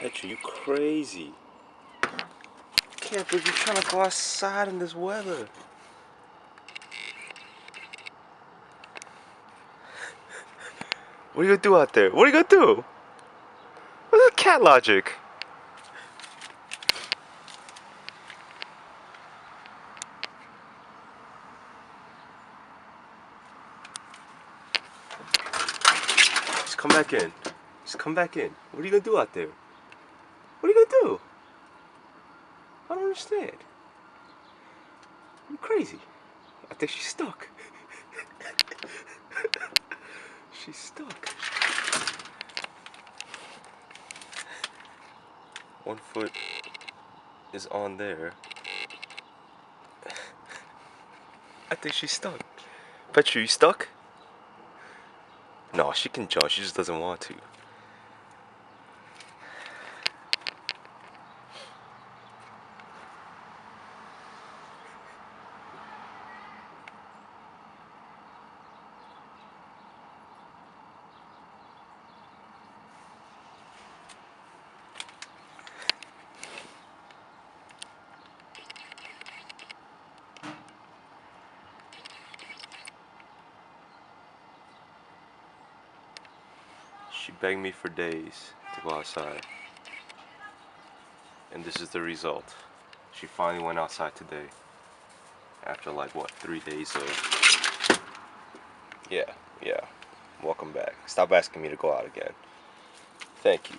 Petra, you crazy. Can't believe you're trying to go outside in this weather. What are you gonna do out there? What are you gonna do? What's the cat logic? Just come back in. Just come back in. What are you gonna do out there? What are you gonna do? I don't understand. You're crazy. I think she's stuck. She's stuck. One foot is on there. I think she's stuck. Petra, you stuck? No, she can jump. She just doesn't want to. She begged me for days to go outside. And this is the result. She finally went outside today. After like what, 3 days of... Yeah. Welcome back. Stop asking me to go out again. Thank you.